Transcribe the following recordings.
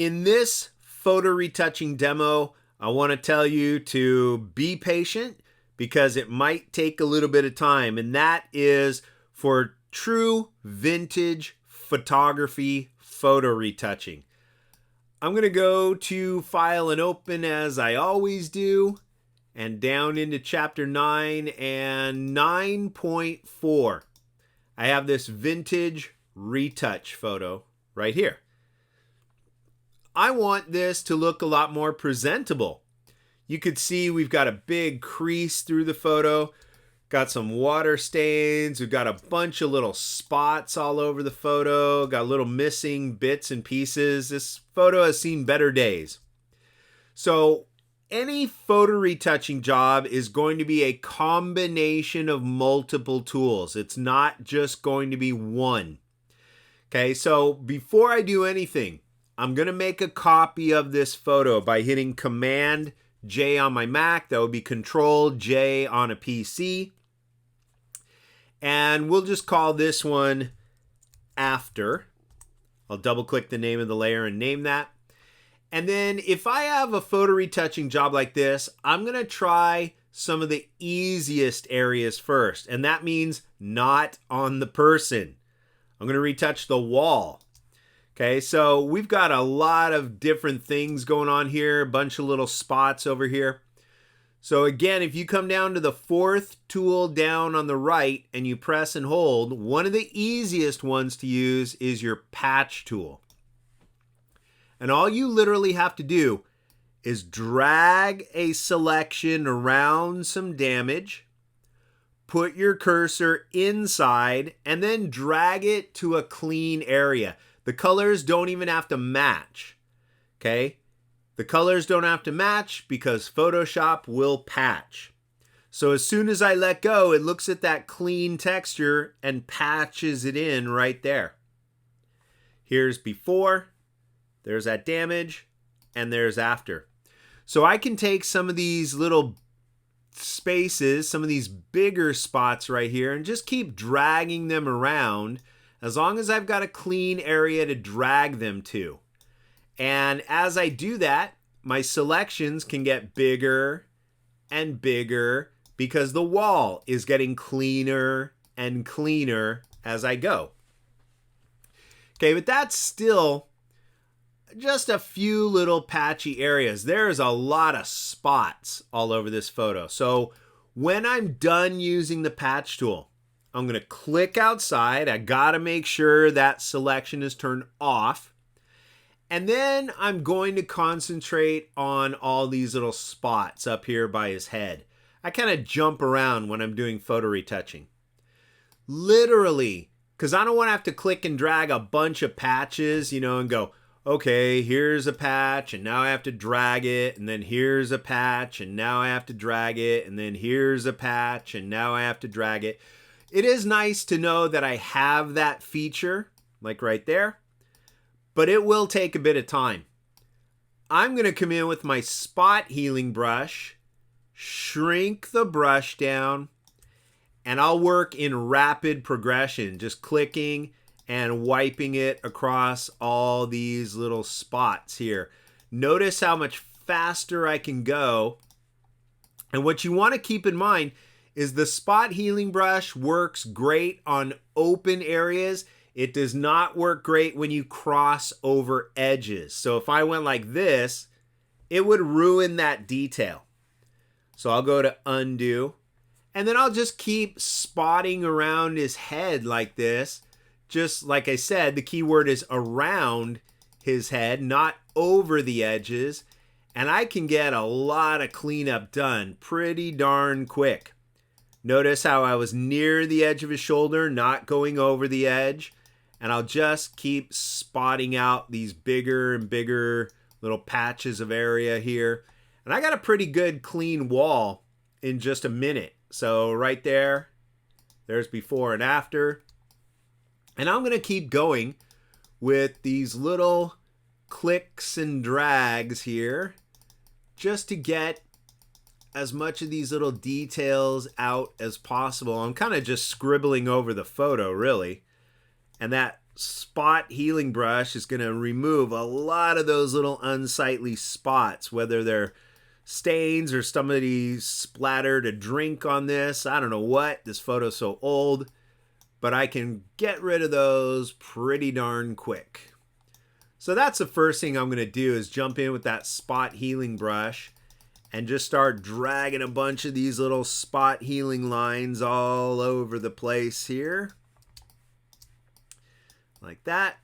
In this photo retouching demo, I want to tell you to be patient because it might take a little bit of time, and that is for true vintage photography photo retouching. I'm going to go to File and Open as I always do, and down into Chapter 9 and 9.4. I have this vintage retouch photo right here. I want this to look a lot more presentable. You could see we've got a big crease through the photo, got some water stains, we've got a bunch of little spots all over the photo, got little missing bits and pieces. This photo has seen better days. So any photo retouching job is going to be a combination of multiple tools. It's not just going to be one. Okay, so before I do anything, I'm going to make a copy of this photo by hitting Command J on my Mac. That would be Control J on a PC. And we'll just call this one After. I'll double click the name of the layer and name that. And then if I have a photo retouching job like this, I'm going to try some of the easiest areas first. And that means not on the person. I'm going to retouch the wall. Okay, so we've got a lot of different things going on here, a bunch of little spots over here. So again, if you come down to the fourth tool down on the right and you press and hold, one of the easiest ones to use is your patch tool. And all you literally have to do is drag a selection around some damage, put your cursor inside, and then drag it to a clean area. The colors don't even have to match, okay? The colors don't have to match because Photoshop will patch. So as soon as I let go, it looks at that clean texture and patches it in right there. Here's before, there's that damage, and there's after. So I can take some of these little spaces, some of these bigger spots right here, and just keep dragging them around as long as I've got a clean area to drag them to. And as I do that, my selections can get bigger and bigger because the wall is getting cleaner and cleaner as I go. Okay, but that's still just a few little patchy areas. There's a lot of spots all over this photo. So when I'm done using the patch tool, I'm going to click outside. I got to make sure that selection is turned off. And then I'm going to concentrate on all these little spots up here by his head. I kind of jump around when I'm doing photo retouching. Literally, because I don't want to have to click and drag a bunch of patches, and go, okay, here's a patch, and now I have to drag it, and then here's a patch, and now I have to drag it, and then here's a patch, and now I have to drag it. It is nice to know that I have that feature, like right there, but it will take a bit of time. I'm going to come in with my spot healing brush, shrink the brush down, and I'll work in rapid progression, just clicking and wiping it across all these little spots here. Notice how much faster I can go. And what you want to keep in mind is the spot healing brush works great on open areas. It does not work great when you cross over edges. So if I went like this, it would ruin that detail. So I'll go to undo, and then I'll just keep spotting around his head like this. Just like I said, the key word is around his head, not over the edges. And I can get a lot of cleanup done pretty darn quick. Notice how I was near the edge of his shoulder, not going over the edge. And I'll just keep spotting out these bigger and bigger little patches of area here. And I got a pretty good clean wall in just a minute. So right there, there's before and after. And I'm going to keep going with these little clicks and drags here just to get as much of these little details out as possible. I'm kind of just scribbling over the photo, really. And that spot healing brush is going to remove a lot of those little unsightly spots, whether they're stains or somebody splattered a drink on this. I don't know what. This photo's so old, but I can get rid of those pretty darn quick. So that's the first thing I'm going to do, is jump in with that spot healing brush and just start dragging a bunch of these little spot healing lines all over the place here. Like that.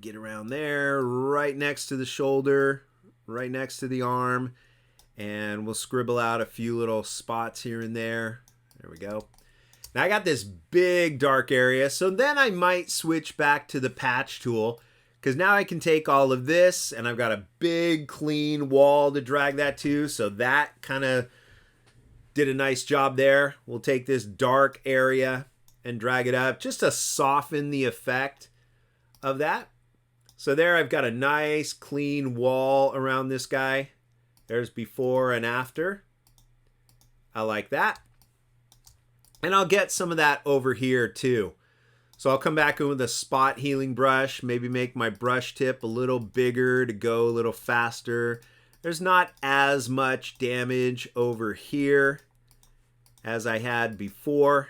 Get around there, right next to the shoulder, right next to the arm, and we'll scribble out a few little spots here and there. There we go. Now I got this big dark area, so then I might switch back to the patch tool, because now I can take all of this and I've got a big clean wall to drag that to, so that kind of did a nice job there. We'll take this dark area and drag it up just to soften the effect of that. So there I've got a nice clean wall around this guy. There's before and after. I like that. And I'll get some of that over here too. So I'll come back in with a spot healing brush, maybe make my brush tip a little bigger to go a little faster. There's not as much damage over here as I had before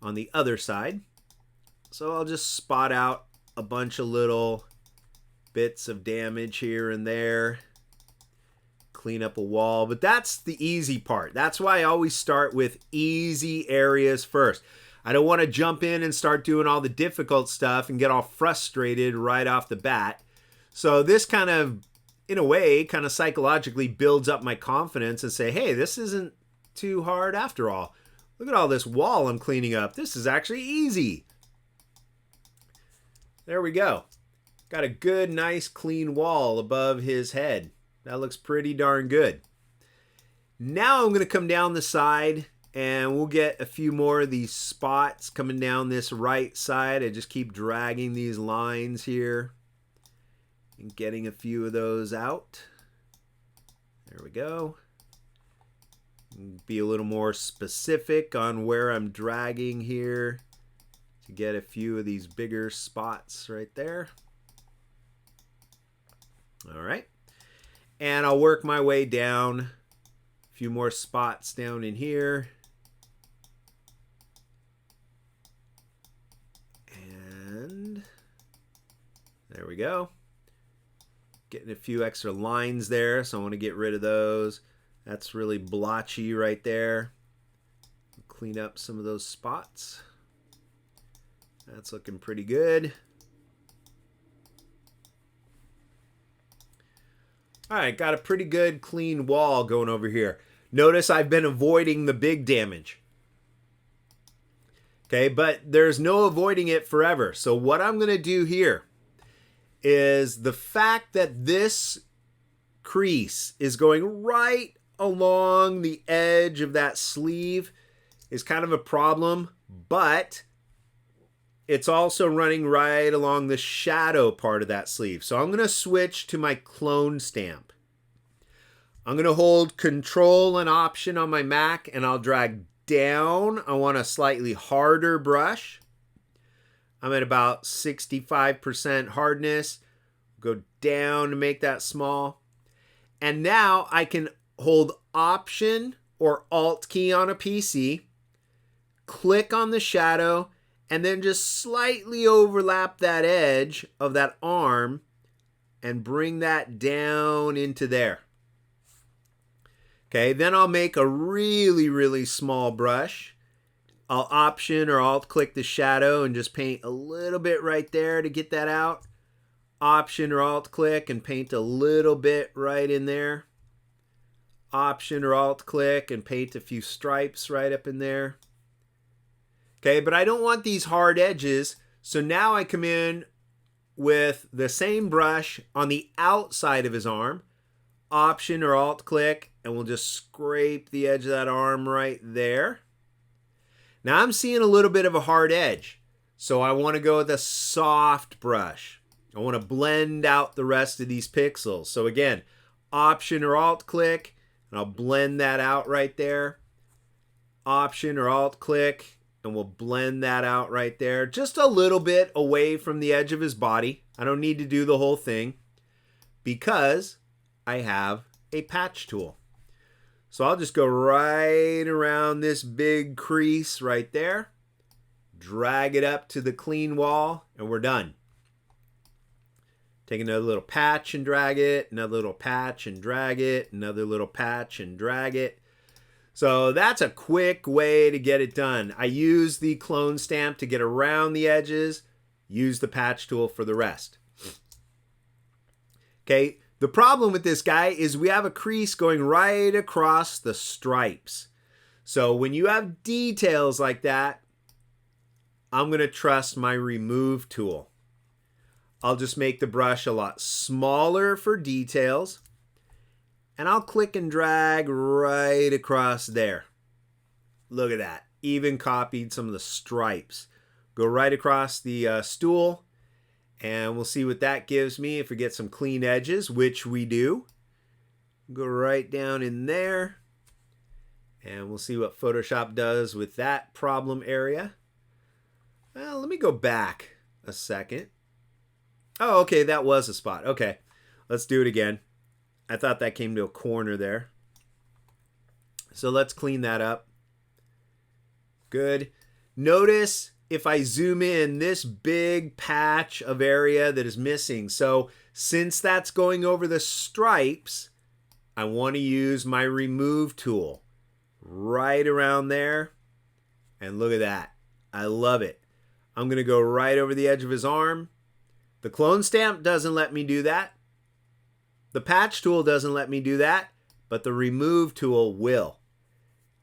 on the other side. So I'll just spot out a bunch of little bits of damage here and there. Clean up a wall, but that's the easy part. That's why I always start with easy areas first. I don't want to jump in and start doing all the difficult stuff and get all frustrated right off the bat. So this kind of, in a way, kind of psychologically builds up my confidence and say, hey, this isn't too hard after all. Look at all this wall I'm cleaning up. This is actually easy. There we go. Got a good, nice, clean wall above his head. That looks pretty darn good. Now I'm going to come down the side and we'll get a few more of these spots coming down this right side. I just keep dragging these lines here and getting a few of those out. There we go. Be a little more specific on where I'm dragging here to get a few of these bigger spots right there. All right. And I'll work my way down. A few more spots down in here. And there we go. Getting a few extra lines there, so I want to get rid of those. That's really blotchy right there. Clean up some of those spots. That's looking pretty good. All right, got a pretty good clean wall going over here. Notice I've been avoiding the big damage. Okay, but there's no avoiding it forever. So what I'm going to do here is the fact that this crease is going right along the edge of that sleeve is kind of a problem, but it's also running right along the shadow part of that sleeve. So I'm going to switch to my clone stamp. I'm going to hold Control and Option on my Mac and I'll drag down. I want a slightly harder brush. I'm at about 65% hardness. Go down to make that small. And now I can hold Option or Alt key on a PC, click on the shadow, and then just slightly overlap that edge of that arm and bring that down into there. Okay, then I'll make a really, really small brush. I'll Option or Alt click the shadow and just paint a little bit right there to get that out. Option or Alt click and paint a little bit right in there. Option or Alt click and paint a few stripes right up in there. Okay, but I don't want these hard edges, so now I come in with the same brush on the outside of his arm, Option or Alt click, and we'll just scrape the edge of that arm right there. Now I'm seeing a little bit of a hard edge, so I want to go with a soft brush. I want to blend out the rest of these pixels. So again, Option or Alt click, and I'll blend that out right there. Option or Alt click, and we'll blend that out right there. Just a little bit away from the edge of his body. I don't need to do the whole thing because I have a patch tool. So I'll just go right around this big crease right there, drag it up to the clean wall, and we're done. Take another little patch and drag it, another little patch and drag it, another little patch and drag it. So that's a quick way to get it done. I use the clone stamp to get around the edges, use the patch tool for the rest. Okay, the problem with this guy is we have a crease going right across the stripes. So when you have details like that, I'm going to trust my remove tool. I'll just make the brush a lot smaller for details, and I'll click and drag right across there. Look at that. Even copied some of the stripes. Go right across the stool, and we'll see what that gives me if we get some clean edges, which we do. Go right down in there, and we'll see what Photoshop does with that problem area. Well, let me go back a second. Oh, okay, that was a spot. Okay, let's do it again. I thought that came to a corner there. So let's clean that up. Good. Notice if I zoom in, this big patch of area that is missing. So since that's going over the stripes, I want to use my remove tool right around there. And look at that. I love it. I'm going to go right over the edge of his arm. The clone stamp doesn't let me do that. The patch tool doesn't let me do that, but the remove tool will.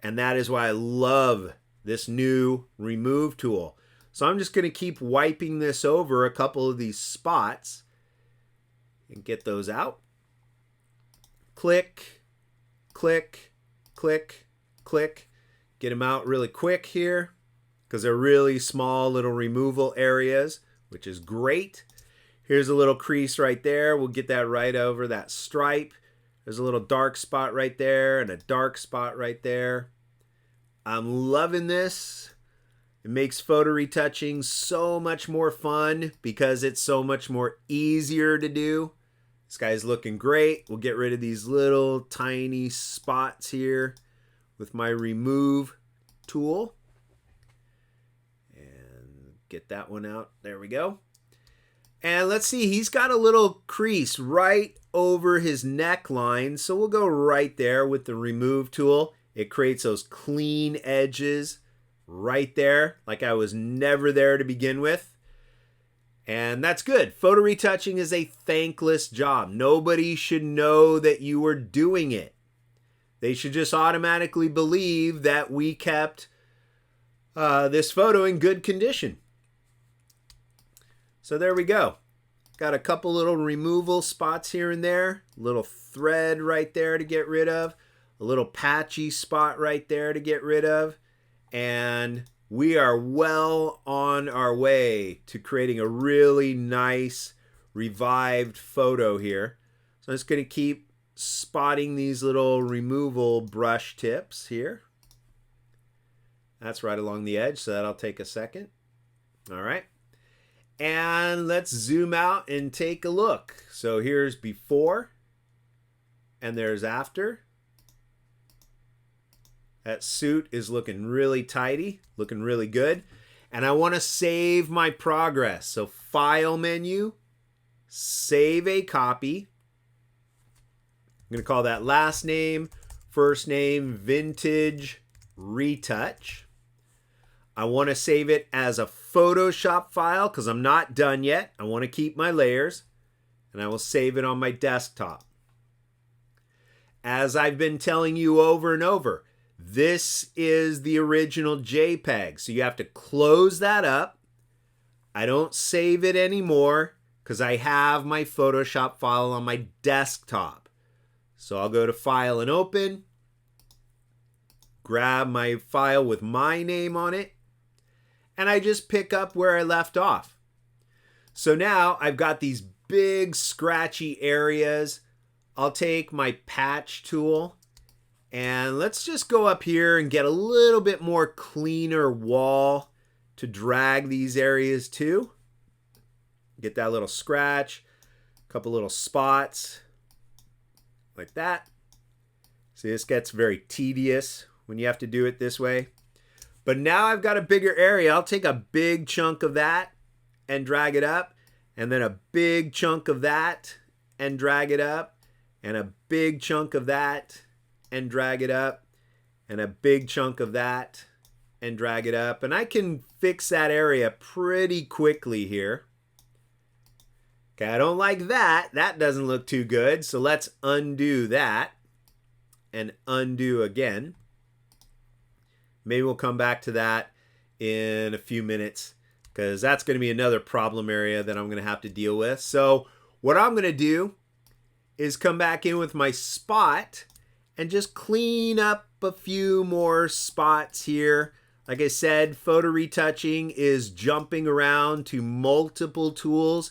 And that is why I love this new remove tool. So I'm just going to keep wiping this over a couple of these spots and get those out. Click, click, click, click. Get them out really quick here because they're really small little removal areas, which is great. Here's a little crease right there. We'll get that right over that stripe. There's a little dark spot right there and a dark spot right there. I'm loving this. It makes photo retouching so much more fun because it's so much more easier to do. This guy's looking great. We'll get rid of these little tiny spots here with my remove tool. And get that one out. There we go. And let's see, he's got a little crease right over his neckline. So we'll go right there with the remove tool. It creates those clean edges right there, like I was never there to begin with. And that's good. Photo retouching is a thankless job. Nobody should know that you were doing it. They should just automatically believe that we kept this photo in good condition. So there we go. Got a couple little removal spots here and there. Little thread right there to get rid of. A little patchy spot right there to get rid of. And we are well on our way to creating a really nice revived photo here. So I'm just going to keep spotting these little removal brush tips here. That's right along the edge, so that'll take a second. All right. And let's zoom out and take a look. So here's before and there's after. That suit is looking really tidy, looking really good. And I want to save my progress. So File menu, Save a Copy. I'm going to call that last name, first name, Vintage Retouch. I want to save it as a Photoshop file because I'm not done yet. I want to keep my layers, and I will save it on my desktop. As I've been telling you over and over, this is the original JPEG. So you have to close that up. I don't save it anymore because I have my Photoshop file on my desktop. So I'll go to File and Open, grab my file with my name on it, and I just pick up where I left off. So now I've got these big scratchy areas. I'll take my patch tool And let's just go up here and get a little bit more cleaner wall to drag these areas to. Get that little scratch, a couple little spots like that. See, this gets very tedious when you have to do it this way. But now I've got a bigger area. I'll take a big chunk of that and drag it up, and then a big chunk of that and drag it up, and a big chunk of that and drag it up, and a big chunk of that and drag it up. And I can fix that area pretty quickly here. Okay, I don't like that. That doesn't look too good. So let's undo that and undo again. Maybe we'll come back to that in a few minutes because that's going to be another problem area that I'm going to have to deal with. So what I'm going to do is come back in with my spot and just clean up a few more spots here. Like I said, photo retouching is jumping around to multiple tools.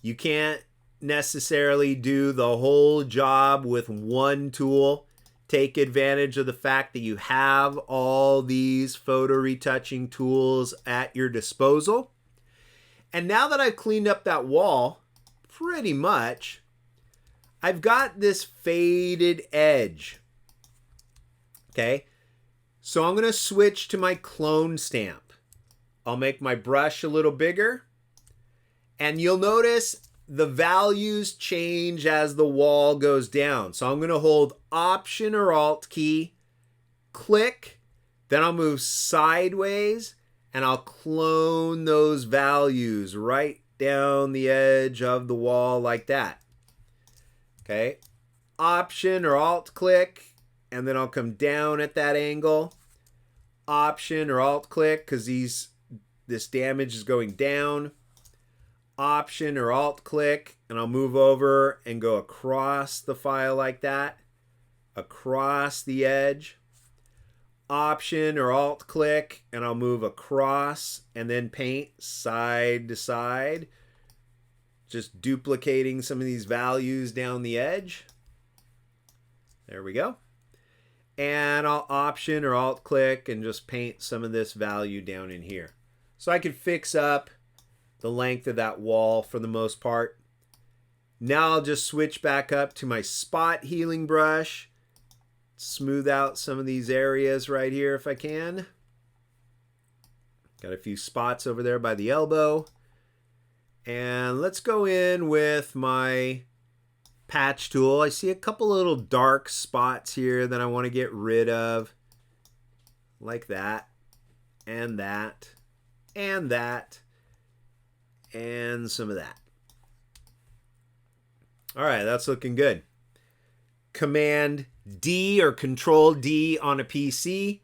You can't necessarily do the whole job with one tool. Take advantage of the fact that you have all these photo retouching tools at your disposal. And now that I've cleaned up that wall, pretty much, I've got this faded edge. Okay, so I'm going to switch to my clone stamp. I'll make my brush a little bigger. And you'll notice the values change as the wall goes down. So I'm going to hold Option or Alt key, click, then I'll move sideways, and I'll clone those values right down the edge of the wall like that. Okay, Option or Alt click, and then I'll come down at that angle. Option or Alt click because this damage is going down. Option or Alt click, and I'll move over and go across the file like that, across the edge. Option or Alt click, and I'll move across and then paint side to side, just duplicating some of these values down the edge. There we go. And I'll Option or Alt click and just paint some of this value down in here. So I could fix up the length of that wall for the most part. Now I'll just switch back up to my spot healing brush. Smooth out some of these areas right here if I can. Got a few spots over there by the elbow. And let's go in with my patch tool. I see a couple little dark spots here that I want to get rid of. Like that. And that. And that. And some of that. All right, that's looking good. Command D or Control D on a PC.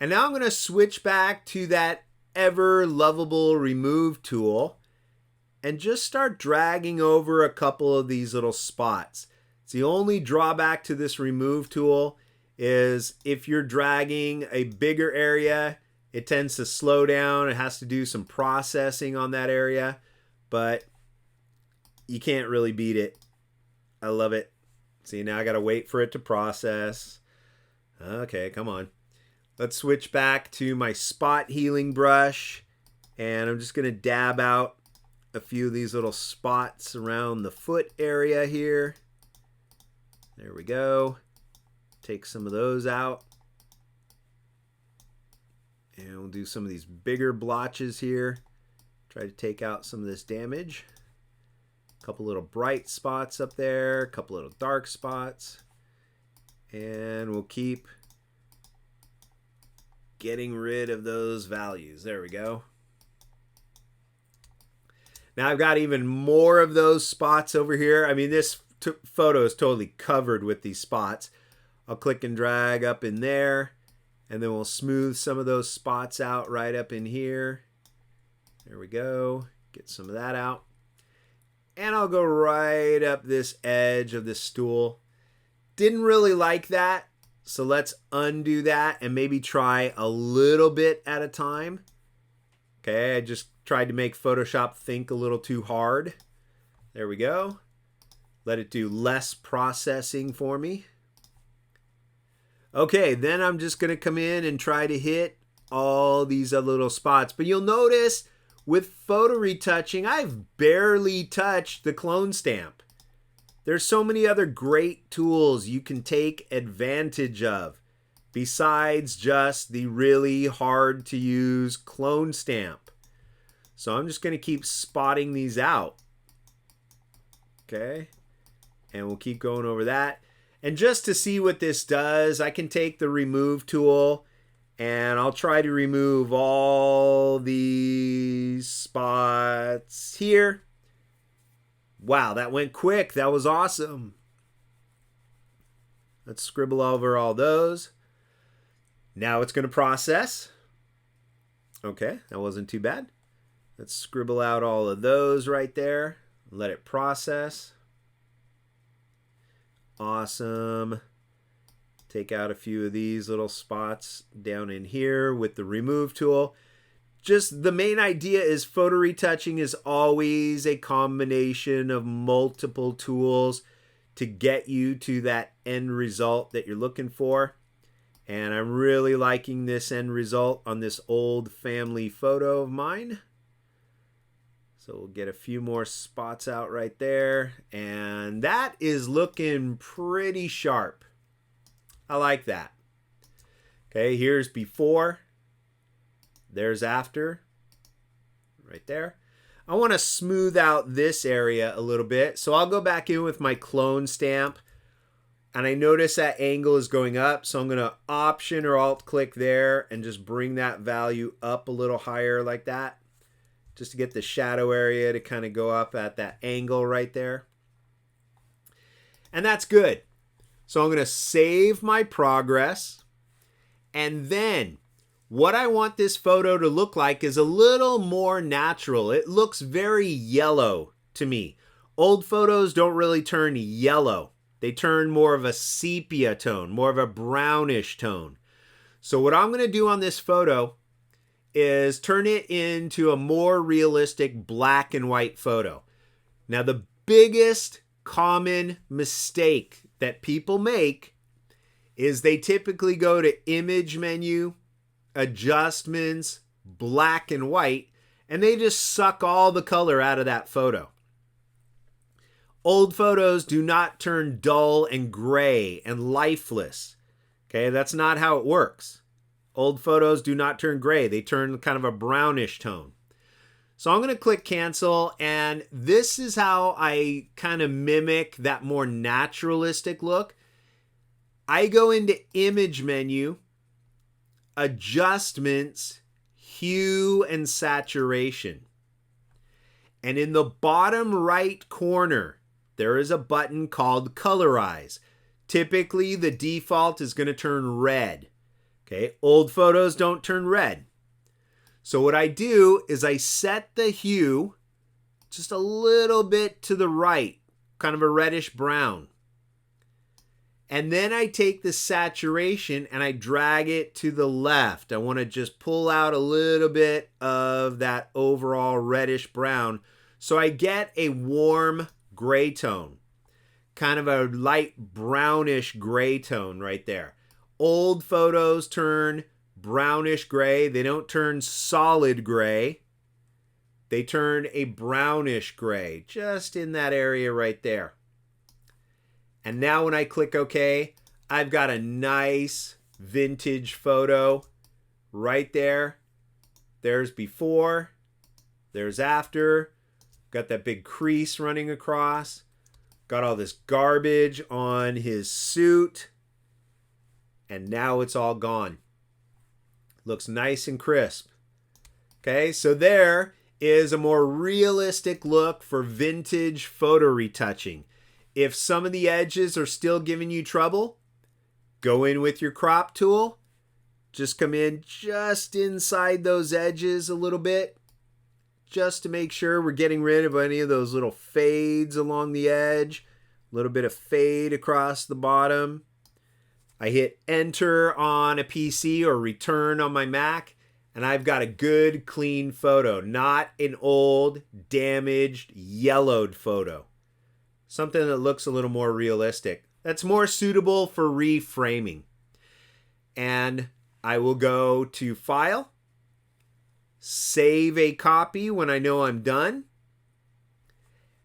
And now I'm going to switch back to that ever lovable remove tool and just start dragging over a couple of these little spots. It's the only drawback to this remove tool is if you're dragging a bigger area, it tends to slow down. It has to do some processing on that area, but you can't really beat it. I love it. See, now I got to wait for it to process. Okay, come on. Let's switch back to my spot healing brush, and I'm just going to dab out a few of these little spots around the foot area here. There we go. Take some of those out. And we'll do some of these bigger blotches here. Try to take out some of this damage. A couple little bright spots up there, a couple little dark spots. And we'll keep getting rid of those values. There we go. Now I've got even more of those spots over here. I mean, this photo is totally covered with these spots. I'll click and drag up in there, and then we'll smooth some of those spots out right up in here. There we go. Get some of that out. And I'll go right up this edge of this stool. Didn't really like that, so let's undo that and maybe try a little bit at a time. Okay, I just tried to make Photoshop think a little too hard. There we go. Let it do less processing for me. Okay, then I'm just going to come in and try to hit all these other little spots. But you'll notice with photo retouching, I've barely touched the clone stamp. There's so many other great tools you can take advantage of besides just the really hard to use clone stamp. So I'm just going to keep spotting these out. Okay, and we'll keep going over that. And just to see what this does, I can take the remove tool and I'll try to remove all these spots here. Wow, that went quick. That was awesome. Let's scribble over all those. Now it's going to process. Okay, that wasn't too bad. Let's scribble out all of those right there. Let it process. Awesome. Take out a few of these little spots down in here with the remove tool. Just the main idea is photo retouching is always a combination of multiple tools to get you to that end result that you're looking for. And I'm really liking this end result on this old family photo of mine. So we'll get a few more spots out right there. And that is looking pretty sharp. I like that. Okay, here's before. There's after. Right there. I want to smooth out this area a little bit. So I'll go back in with my clone stamp. And I notice that angle is going up. So I'm going to Option or Alt click there and just bring that value up a little higher like that. Just to get the shadow area to kind of go up at that angle right there. And that's good. So I'm going to save my progress. And then what I want this photo to look like is a little more natural. It looks very yellow to me. Old photos don't really turn yellow. They turn more of a sepia tone, more of a brownish tone. So what I'm going to do on this photo is turn it into a more realistic black and white photo. Now, the biggest common mistake that people make is they typically go to Image menu, Adjustments, Black and White, and they just suck all the color out of that photo. Old photos do not turn dull and gray and lifeless. Okay, that's not how it works. Old photos do not turn gray. They turn kind of a brownish tone. So I'm going to click cancel, and this is how I kind of mimic that more naturalistic look. I go into Image menu, Adjustments, Hue and Saturation. And in the bottom right corner, there is a button called Colorize. Typically, the default is going to turn red. Okay, old photos don't turn red. So what I do is I set the hue just a little bit to the right, kind of a reddish brown. And then I take the saturation and I drag it to the left. I want to just pull out a little bit of that overall reddish brown. So I get a warm gray tone, kind of a light brownish gray tone right there. Old photos turn brownish gray. They don't turn solid gray. They turn a brownish gray, just in that area right there. And now when I click OK, I've got a nice vintage photo right there. There's before, there's after. Got that big crease running across. Got all this garbage on his suit. And now it's all gone. Looks nice and crisp. Okay, so there is a more realistic look for vintage photo retouching. If some of the edges are still giving you trouble, go in with your crop tool. Just come in just inside those edges a little bit, just to make sure we're getting rid of any of those little fades along the edge. A little bit of fade across the bottom. I hit enter on a PC or return on my Mac, and I've got a good clean photo, not an old, damaged, yellowed photo. Something that looks a little more realistic. That's more suitable for reframing. and I will go to File, Save a Copy when I know I'm done.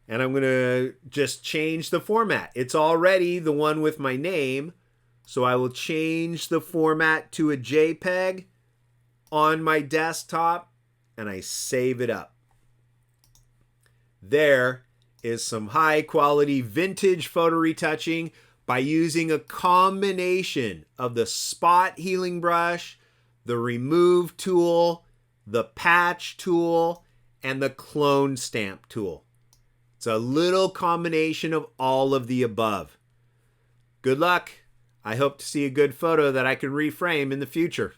And I'm going to just change the format. It's already the one with my name, so I will change the format to a JPEG on my desktop, and I save it up. There is some high quality vintage photo retouching by using a combination of the spot healing brush, the remove tool, the patch tool, and the clone stamp tool. It's a little combination of all of the above. Good luck. I hope to see a good photo that I can reframe in the future.